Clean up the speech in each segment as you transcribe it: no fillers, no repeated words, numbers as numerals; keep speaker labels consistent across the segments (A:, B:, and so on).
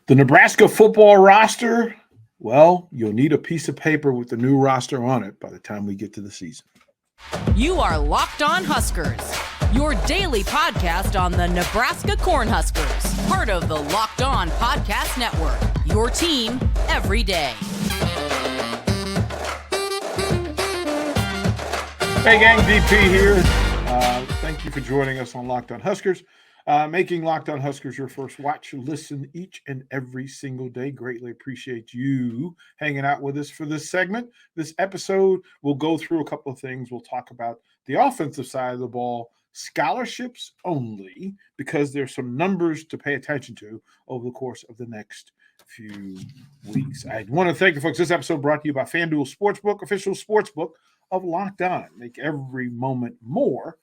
A: The Nebraska football roster, well, you'll need a piece of paper with the new roster on it by the time we get to the season.
B: You are Locked On Huskers, your daily podcast on the Nebraska Cornhuskers, part of the Locked On Podcast Network, your team every day.
A: Hey gang, DP here. Thank you for joining us on Locked On Huskers. Making Locked On Huskers your first watch, listen each and every single day. Greatly appreciate you hanging out with us for this segment. This episode, we'll go through a couple of things. We'll talk about the offensive side of the ball, scholarships only, because there's some numbers to pay attention to over the course of the next few weeks. I want to thank you, folks. This episode brought to you by FanDuel Sportsbook, official sportsbook of Locked On. Make every moment more.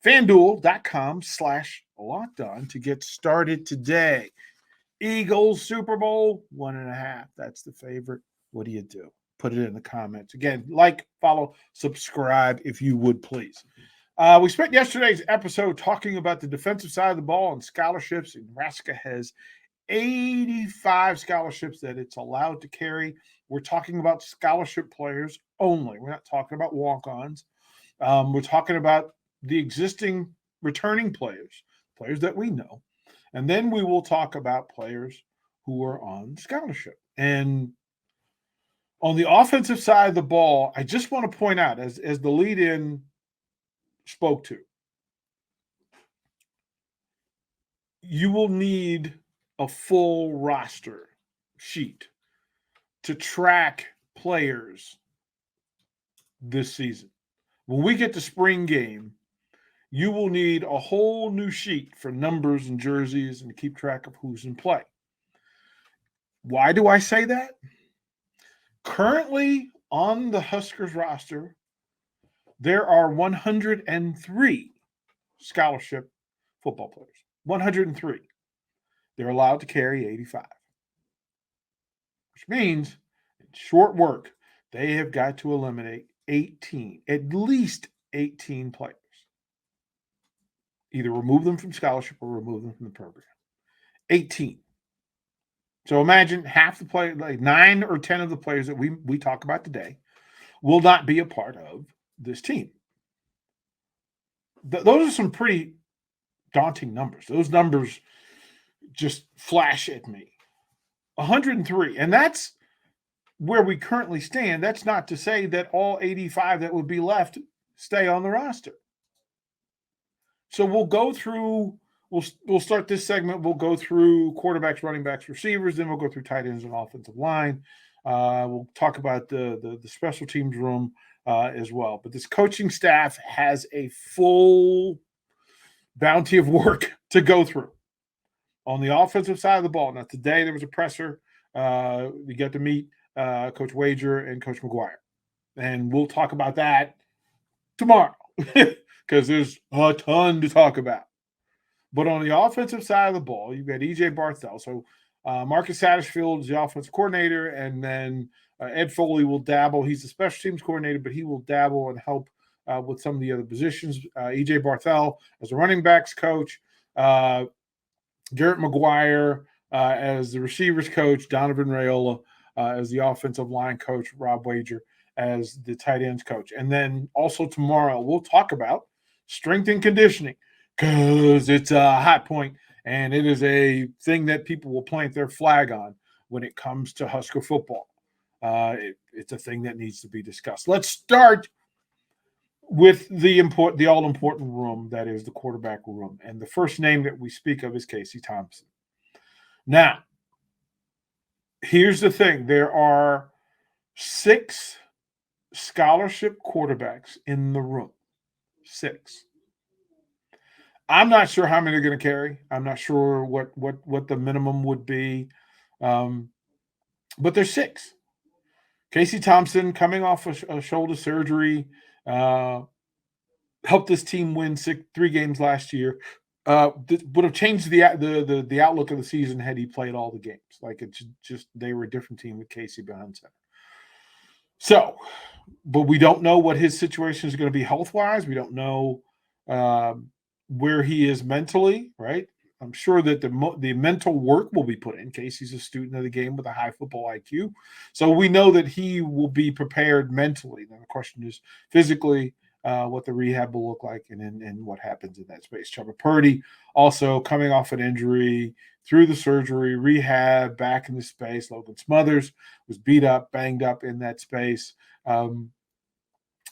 A: FanDuel.com/Locked On to get started today. Eagles Super Bowl 1.5. That's the favorite. What do you do? Put it in the comments. Again, like, follow, subscribe if you would, please. We spent yesterday's episode talking about the defensive side of the ball and scholarships. Nebraska has 85 scholarships that it's allowed to carry. We're talking about scholarship players only. We're not talking about walk-ons. We're talking about the existing returning players that we know. And then we will talk about players who are on scholarship. And on the offensive side of the ball, I just want to point out, as the lead-in spoke to, you will need a full roster sheet to track players this season. When we get to spring game, you will need a whole new sheet for numbers and jerseys and to keep track of who's in play. Why do I say that? Currently on the Huskers roster, there are 103 scholarship football players. 103. They're allowed to carry 85. Which means, in short work, they have got to eliminate 18, at least 18 players. Either remove them from scholarship or remove them from the program. 18. So imagine half the players, like 9 or 10 of the players that we talk about today will not be a part of this team. Those are some pretty daunting numbers. Those numbers just flash at me. 103. And that's where we currently stand. That's not to say that all 85 that would be left stay on the roster. So we'll go through, we'll start this segment. We'll go through quarterbacks, running backs, receivers. Then we'll go through tight ends and offensive line. We'll talk about the special teams room as well. But this coaching staff has a full bounty of work to go through on the offensive side of the ball. Now, today there was a presser. We got to meet Coach Wager and Coach McGuire. And we'll talk about that tomorrow. Because there's a ton to talk about. But on the offensive side of the ball, you've got E.J. Barthel. So Marcus Satterfield is the offensive coordinator, and then Ed Foley will dabble. He's the special teams coordinator, but he will dabble and help with some of the other positions. E.J. Barthel as a running backs coach, Garrett McGuire as the receivers coach, Donovan Raiola as the offensive line coach, Rob Wager as the tight ends coach. And then also tomorrow we'll talk about strength and conditioning, because it's a hot point and it is a thing that people will plant their flag on when it comes to Husker football. It's a thing that needs to be discussed. Let's start with the all-important room, that is the quarterback room. And the first name that we speak of is Casey Thompson. Now, here's the thing. There are 6 scholarship quarterbacks in the room. 6. I'm not sure how many they're going to carry. I'm not sure what the minimum would be. But there's 6. Casey Thompson, coming off a shoulder surgery, helped this team win 3 games last year. Would have changed the outlook of the season had he played all the games. Like, it's just they were a different team with Casey behind center. So, but we don't know what his situation is going to be health-wise. We don't know where he is mentally, right? I'm sure that the mental work will be put in. Casey's a student of the game with a high football IQ. So we know that he will be prepared mentally. Then the question is physically, what the rehab will look like and what happens in that space. Trevor Purdy also coming off an injury through the surgery, rehab, back in the space. Logan Smothers was beat up, banged up in that space.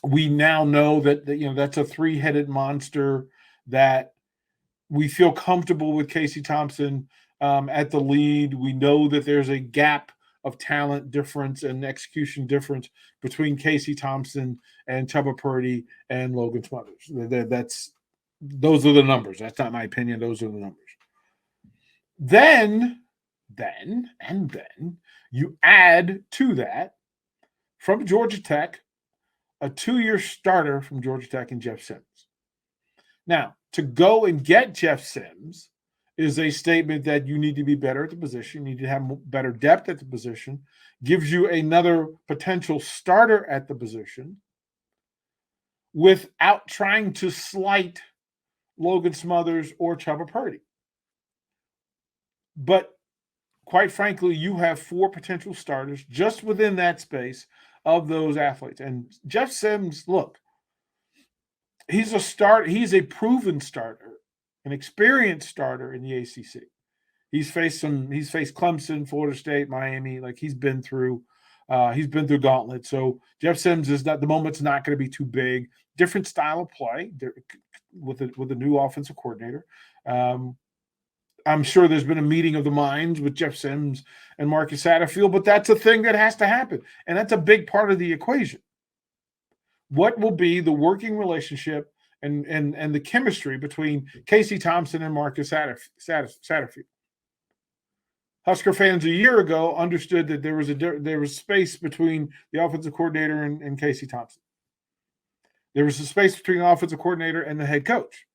A: We now know that that's a three-headed monster that we feel comfortable with Casey Thompson at the lead. We know that there's a gap of talent difference and execution difference between Casey Thompson and Chuba Purdy and Logan Smothers. Those are the numbers. That's not my opinion. Those are the numbers. Then you add to that from Georgia Tech a 2-year starter from Georgia Tech and Jeff Sims. Now, to go and get Jeff Sims is a statement that you need to be better at the position. You need to have better depth at the position. Gives you another potential starter at the position without trying to slight Logan Smothers or Chuba Purdy. But quite frankly, you have 4 potential starters just within that space of those athletes. And Jeff Sims, look, he's a proven starter, an experienced starter in the ACC. He's faced Clemson, Florida State, Miami. Like he's been through gauntlet. So Jeff Sims the moment's not going to be too big. Different style of play with a new offensive coordinator. I'm sure there's been a meeting of the minds with Jeff Sims and Marcus Satterfield, but that's a thing that has to happen. And that's a big part of the equation. What will be the working relationship and the chemistry between Casey Thompson and Marcus Satterfield? Husker fans a year ago understood that there was space between the offensive coordinator and Casey Thompson. There was a space between the offensive coordinator and the head coach.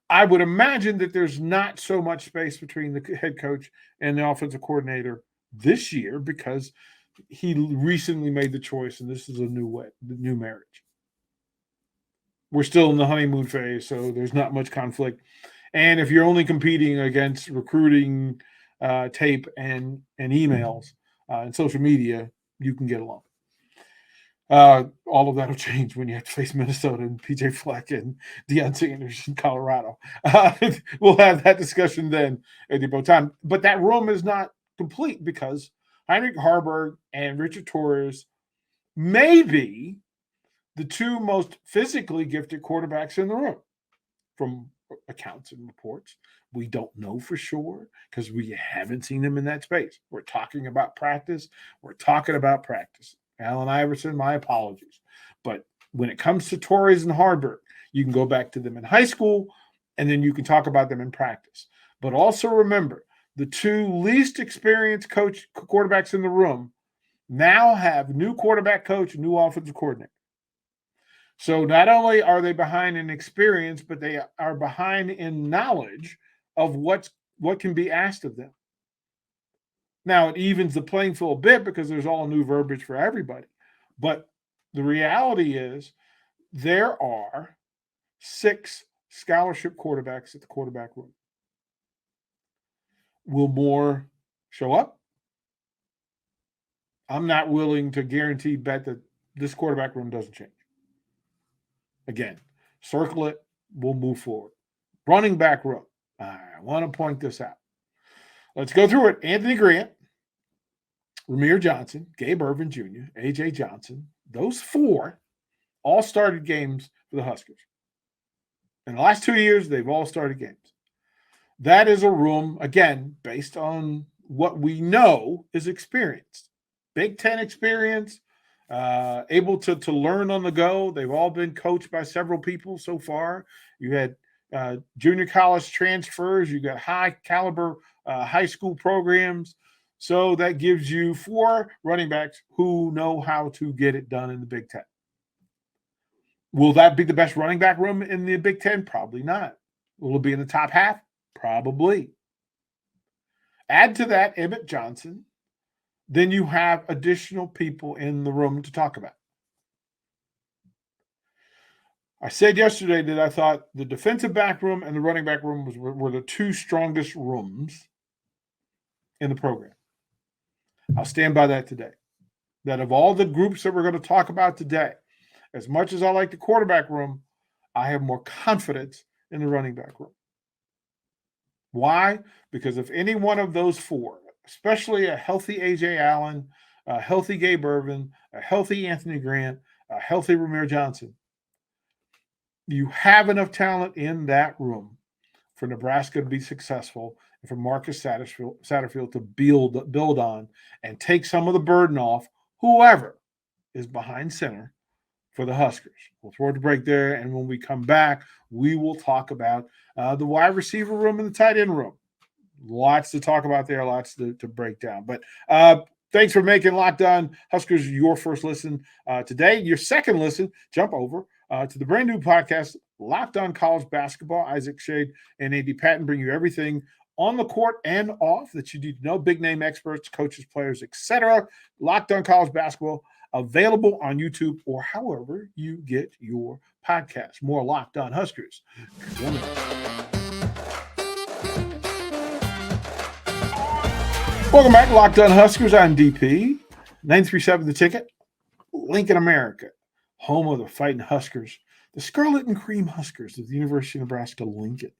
A: I would imagine that there's not so much space between the head coach and the offensive coordinator this year because he recently made the choice, and this is a new marriage. We're still in the honeymoon phase, so there's not much conflict. And if you're only competing against recruiting tape and emails and social media, you can get along. All of that will change when you have to face Minnesota and PJ Fleck and Deion Sanders in Colorado. We'll have that discussion then at the about time. But that room is not complete because Heinrich Haarberg and Richard Torres may be the 2 most physically gifted quarterbacks in the room from accounts and reports. We don't know for sure because we haven't seen them in that space. We're talking about practice. Allen Iverson, my apologies. But when it comes to Torres and Haarberg, you can go back to them in high school, and then you can talk about them in practice. But also remember, the 2 least experienced quarterbacks in the room now have new quarterback coach, new offensive coordinator. So not only are they behind in experience, but they are behind in knowledge of what can be asked of them. Now, it evens the playing field a bit because there's all new verbiage for everybody. But the reality is there are 6 scholarship quarterbacks at the quarterback room. Will more show up? I'm not willing to guarantee bet that this quarterback room doesn't change. Again, circle it. We'll move forward. Running back room. I want to point this out. Let's go through it. Anthony Grant, Ramir Johnson, Gabe Ervin Jr., A.J. Johnson. Those 4 all started games for the Huskers. In the last 2 years, they've all started games. That is a room, again, based on what we know is experienced. Big Ten experience, able to learn on the go. They've all been coached by several people so far. You had junior college transfers. You got high caliber high school programs. So that gives you 4 running backs who know how to get it done in the Big Ten. Will that be the best running back room in the Big Ten? Probably not. Will it be in the top half? Probably. Add to that Emmett Johnson, then you have additional people in the room to talk about. I said yesterday that I thought the defensive back room and the running back room were the two strongest rooms in the program. I'll stand by that today. That of all the groups that we're going to talk about today, as much as I like the quarterback room, I have more confidence in the running back room. Why? Because if any one of those four, especially a healthy A.J. Allen, a healthy Gabe Ervin, a healthy Anthony Grant, a healthy Ramir Johnson, you have enough talent in that room for Nebraska to be successful and for Marcus Satterfield to build on and take some of the burden off whoever is behind center for the Huskers. We'll throw it to break there, and when we come back, we will talk about the wide receiver room and the tight end room. Lots to talk about there, lots to break down. But thanks for making Locked On Huskers your first listen today. Your second listen, jump over to the brand new podcast, Locked On College Basketball. Isaac Shade and Andy Patton bring you everything on the court and off that you need to know. Big name experts, coaches, players, etc. Locked On College Basketball, available on YouTube or however you get your podcast. More Locked On Huskers. Welcome back to Locked On Huskers. I'm DP. 937 The Ticket. Lincoln, America. Home of the Fighting Huskers. The Scarlet and Cream Huskers of the University of Nebraska, Lincoln.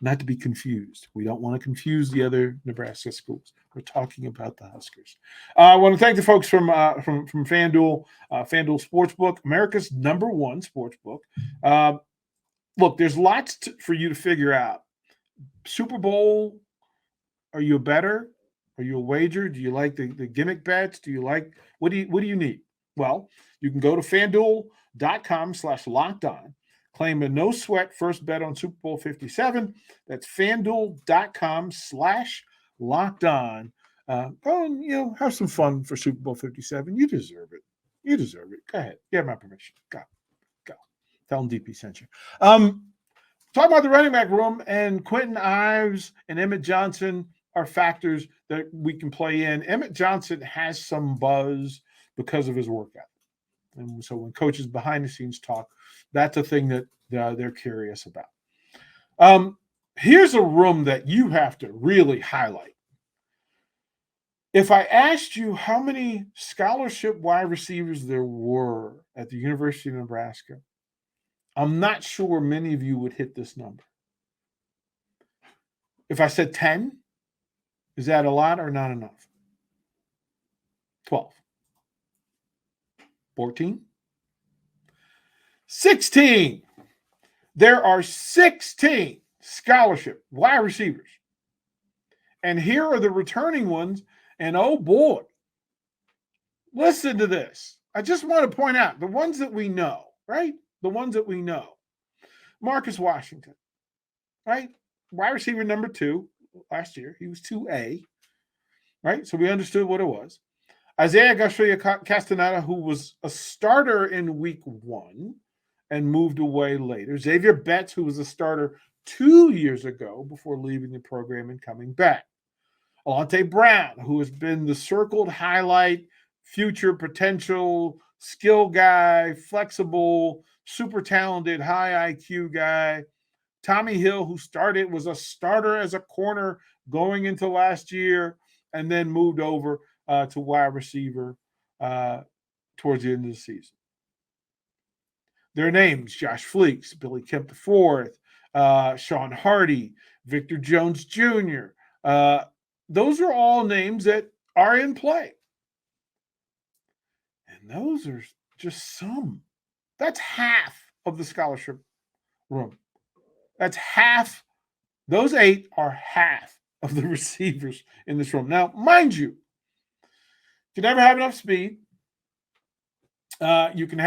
A: Not to be confused. We don't want to confuse the other Nebraska schools. We're talking about the Huskers. I want to thank the folks from FanDuel, FanDuel Sportsbook, America's #1 sportsbook. Look, there's lots for you to figure out. Super Bowl, are you a bettor? Are you a wager? Do you like the gimmick bets? Do you like what do you need? Well, you can go to FanDuel.com/lockedon. Claim a no sweat first bet on Super Bowl 57. That's FanDuel.com/lockedon. Go and have some fun for Super Bowl 57. You deserve it. You deserve it. Go ahead. You have my permission. Go. Tell them DP sent you. Talking about the running back room, and Quentin Ives and Emmett Johnson are factors that we can play in. Emmett Johnson has some buzz because of his workout. And so when coaches behind the scenes talk, that's a thing that they're curious about. Here's a room that you have to really highlight. If I asked you how many scholarship wide receivers there were at the University of Nebraska, I'm not sure many of you would hit this number. If I said 10, is that a lot or not enough? 12. 14. 16. There are 16 scholarship wide receivers. And here are the returning ones. And oh boy, listen to this. I just want to point out the ones that we know, right? The ones that we know. Marcus Washington, right? Wide receiver number 2 last year. He was 2A, right? So we understood what it was. Isaiah Castaneda, who was a starter in week 1 and moved away later. Xavier Betts, who was a starter 2 years ago before leaving the program and coming back. Alante Brown, who has been the circled highlight, future potential, skill guy, flexible, super talented, high IQ guy. Tommy Hill, who was a starter as a corner going into last year and then moved over to wide receiver towards the end of the season. Their names: Josh Fleeks, Billy Kemp IV, Sean Hardy, Victor Jones Jr. Those are all names that are in play. And those are just some. That's half of the scholarship room. That's half. Those 8 are half of the receivers in this room. Now, mind you, you can never have enough speed. You can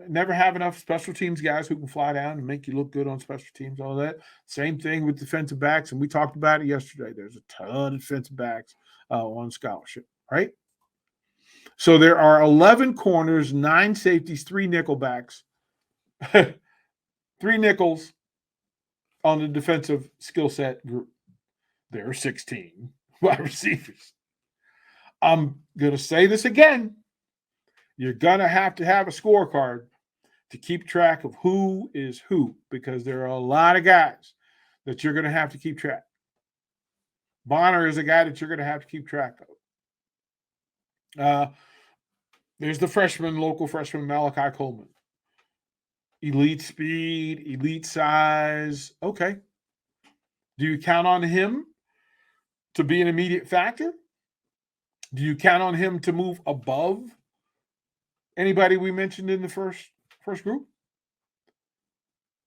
A: never have enough special teams guys who can fly down and make you look good on special teams, all that. Same thing with defensive backs, and we talked about it yesterday. There's a ton of defensive backs on scholarship, right? So there are 11 corners, 9 safeties, 3 nickel backs, 3 nickels on the defensive skill set group. There are 16 wide receivers. I'm going to say this again. You're going to have a scorecard to keep track of who is who, because there are a lot of guys that you're going to have to keep track. Bonner is a guy that you're going to have to keep track of. There's the local freshman, Malachi Coleman. Elite speed, elite size. Okay. Do you count on him to be an immediate factor? Do you count on him to move above anybody we mentioned in the first group?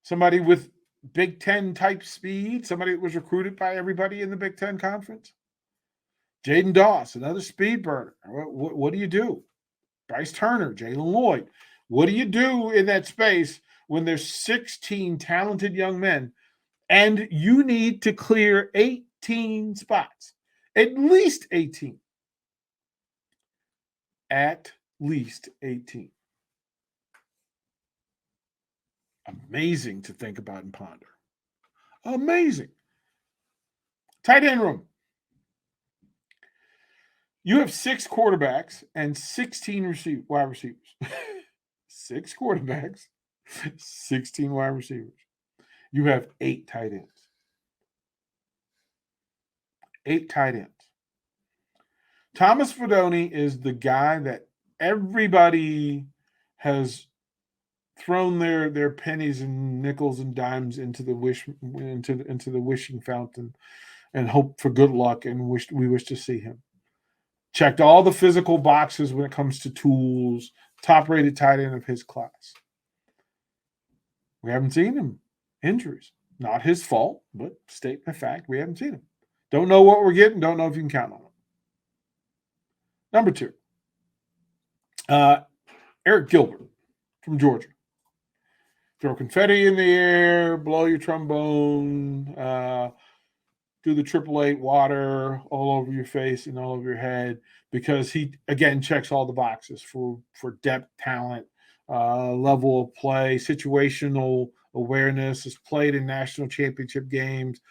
A: Somebody with Big Ten type speed, somebody that was recruited by everybody in the Big Ten conference. Jaden Doss, another speed burner. What do you do? Bryce Turner, Jalen Lloyd. What do you do in that space when there's 16 talented young men and you need to clear 18 spots? At least 18. At least 18. Amazing to think about and ponder. Amazing. Tight end room. You have 6 quarterbacks and 16 wide receivers. 6 quarterbacks, 16 wide receivers. You have 8 tight ends. 8 tight ends. Thomas Fidone is the guy that everybody has thrown their pennies and nickels and dimes into the wishing fountain and hope for good luck, and we wish to see him. Checked all the physical boxes when it comes to tools, top-rated tight end of his class. We haven't seen him. Injuries. Not his fault, but statement of fact, we haven't seen him. Don't know what we're getting, don't know if you can count on him. Number 2, Eric Gilbert from Georgia. Throw confetti in the air, blow your trombone, do the 888 water all over your face and all over your head, because he, again, checks all the boxes for depth, talent, level of play, situational awareness, has played in national championship games,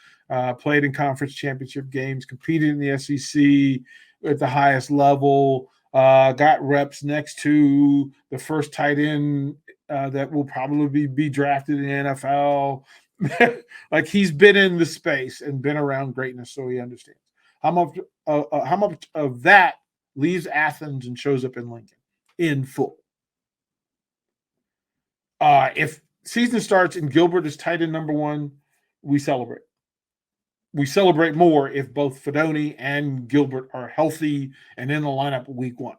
A: played in conference championship games, competed in the SEC at the highest level, got reps next to the first tight end that will probably be drafted in the NFL. Like, he's been in the space and been around greatness, so he understands. How much of that leaves Athens and shows up in Lincoln in full? If season starts and Gilbert is tight end number 1, we celebrate. We celebrate more if both Fidone and Gilbert are healthy and in the lineup week 1.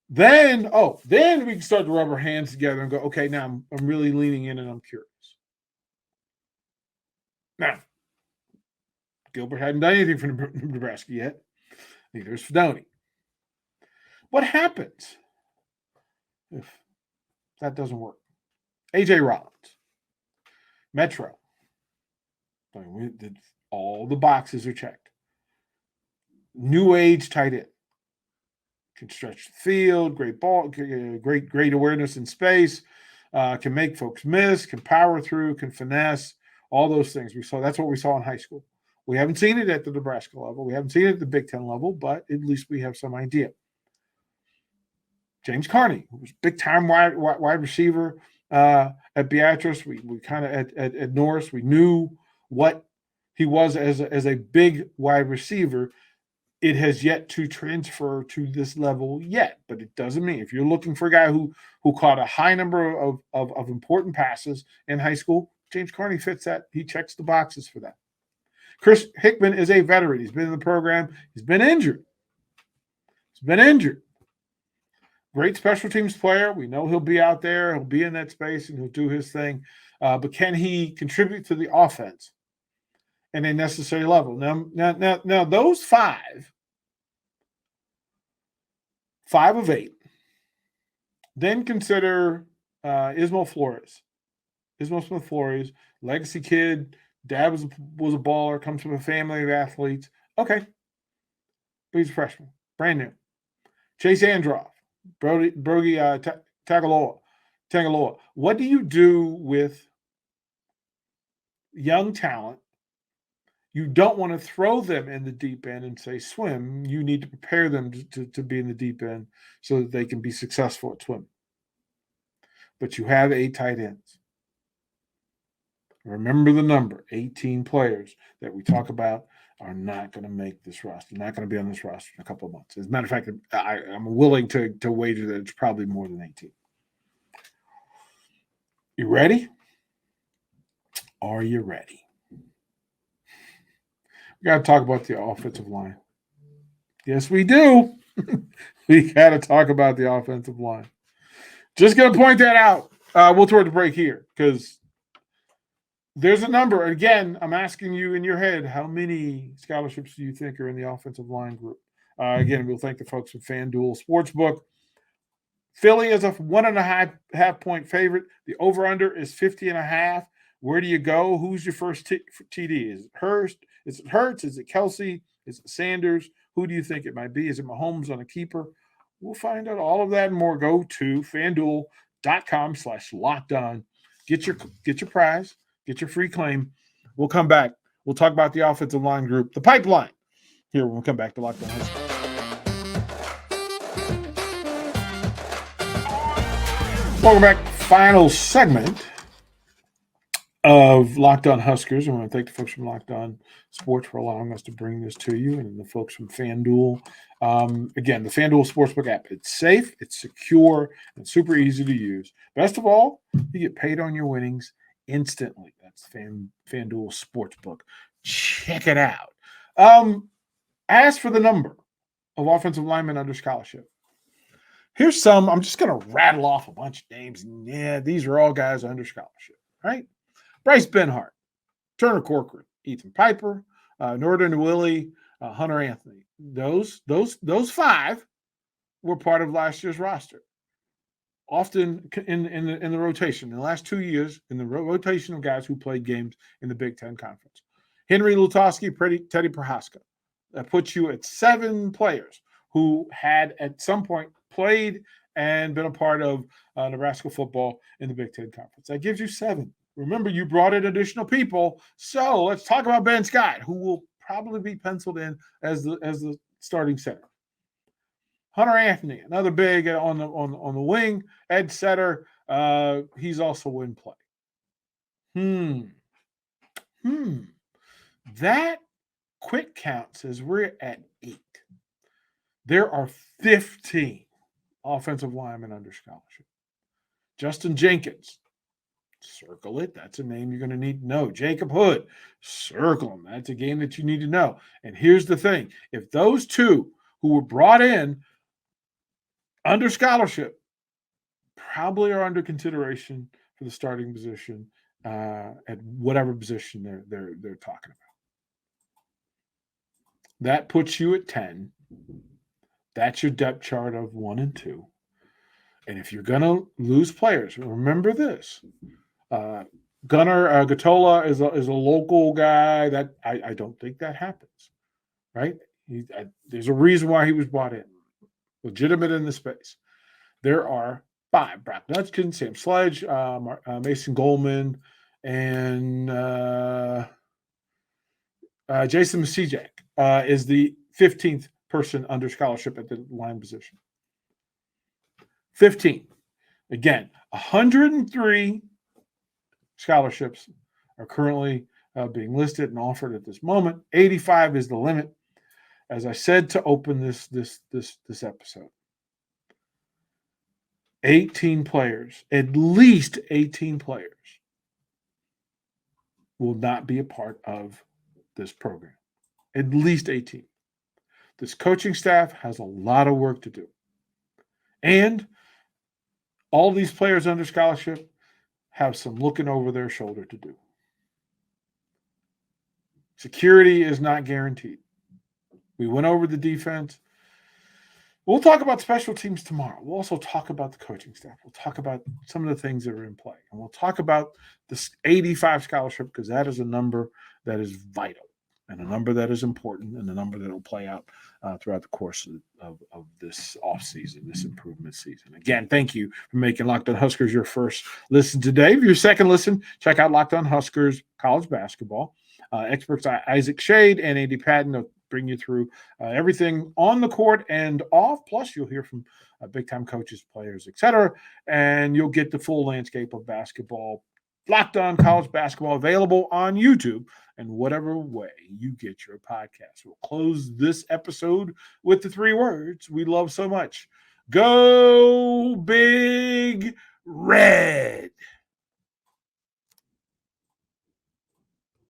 A: Then we can start to rub our hands together and go, okay, now I'm really leaning in and I'm curious. Now, Gilbert hadn't done anything for Nebraska yet. Neither is Fidone. What happens if that doesn't work? A.J. Rollins, Metro. All the boxes are checked. New age tight end. Can stretch the field, great ball, great awareness in space, can make folks miss, can power through, can finesse, all those things. That's what we saw in high school. We haven't seen it at the Nebraska level. We haven't seen it at the Big Ten level, but at least we have some idea. James Carney, who was big-time wide receiver at Beatrice. We kind of at Norris, we knew what he was as a big wide receiver. It has yet to transfer to this level yet, but it doesn't mean, if you're looking for a guy who caught a high number of important passes in high school, James Carney fits that. He checks the boxes for that. Chris Hickman is a veteran. He's been in the program. He's been injured. Great special teams player. We know he'll be out there. He'll be in that space and he'll do his thing. But can he contribute to the offense in a necessary level? Now those 5 of 8. Then consider Ismael Smith Flores, legacy kid. Dad was a baller, comes from a family of athletes. Okay. But he's a freshman, brand new. Chase Androff, Brody Tagaloa. What do you do with young talent? You don't want to throw them in the deep end and say swim. You need to prepare them to be in the deep end so that they can be successful at swimming. but you have 8 tight ends. Remember the number, 18 players that we talk about are not going to make this roster, not going to be on this roster in a couple of months. As a matter of fact, I'm willing to wager that it's probably more than 18. You ready? Are you ready? We got to talk about the offensive line. Yes, we do. We got to talk about the offensive line. Just going to point that out. We'll throw the break here because there's a number. Again, I'm asking you in your head, how many scholarships do you think are in the offensive line group? Again, we'll thank the folks from FanDuel Sportsbook. Philly is a 1.5 point favorite. The over-under is 50.5. Where do you go? Who's your first TD? Is it Hurst? Is it Hurts? Is it Kelsey? Is it Sanders? Who do you think it might be? Is it Mahomes on a keeper? We'll find out all of that and more. Go to FanDuel.com/lockedon. Get your prize. Get your free claim. We'll come back. We'll talk about the offensive line group, the pipeline, here when we come back to Locked On Huskers. Welcome back. Final segment of Locked On Huskers. I want to thank the folks from Locked On Sports for allowing us to bring this to you, and the folks from FanDuel. Again, the FanDuel Sportsbook app. It's safe, it's secure, and super easy to use. Best of all, you get paid on your winnings instantly. That's FanDuel Sportsbook. Check it out. As for the number of offensive linemen under scholarship, here's some. I'm just going to rattle off a bunch of names. Yeah, these are all guys under scholarship, right? Bryce Benhart, Turner Corcoran, Ethan Piper, Northern Willie, Hunter Anthony. Those 5 were part of last year's roster. Often in the rotation, in the last 2 years, in the rotation of guys who played games in the Big Ten Conference. Henry Lutoski, Teddy Prohaska. That puts you at 7 players who had at some point played and been a part of Nebraska football in the Big Ten Conference. That gives you 7. Remember, you brought in additional people. So let's talk about Ben Scott, who will probably be penciled in as the starting center. Hunter Anthony, another big on the wing. Ed Setter, he's also in play. That quick count says we're at 8. There are 15 offensive linemen under scholarship. Justin Jenkins, circle it. That's a name you're going to need to know. Jacob Hood, circle him. That's a game that you need to know. And here's the thing. If those 2 who were brought in under scholarship probably are under consideration for the starting position at whatever position they're talking about. That puts you at 10. That's your depth chart of 1 and 2. And if you're going to lose players, remember this. Gunnar Gatola is a local guy. That I don't think that happens, right? There's a reason why he was brought in. Legitimate in the space. There are 5. Brock Nutkin, Sam Sledge, Mason Goldman, and Jason Masijak is the 15th person under scholarship at the line position. 15. Again, 103 scholarships are currently being listed and offered at this moment. 85 is the limit. As I said to open this episode, 18 players, at least 18 players, will not be a part of this program. At least 18. This coaching staff has a lot of work to do. And all these players under scholarship have some looking over their shoulder to do. Security is not guaranteed. We went over the defense. We'll talk about special teams tomorrow. We'll also talk about the coaching staff. We'll talk about some of the things that are in play. And we'll talk about this 85 scholarship because that is a number that is vital and a number that is important and a number that will play out throughout the course of this offseason, this improvement season. Again, thank you for making Locked On Huskers your first listen today. For your second listen, check out Locked On Huskers College Basketball. Experts Isaac Shade and Andy Patton of bring you through everything on the court and off. Plus, you'll hear from big-time coaches, players, etc., and you'll get the full landscape of basketball. Locked On College Basketball available on YouTube and whatever way you get your podcast. We'll close this episode with the 3 words we love so much. Go Big Red.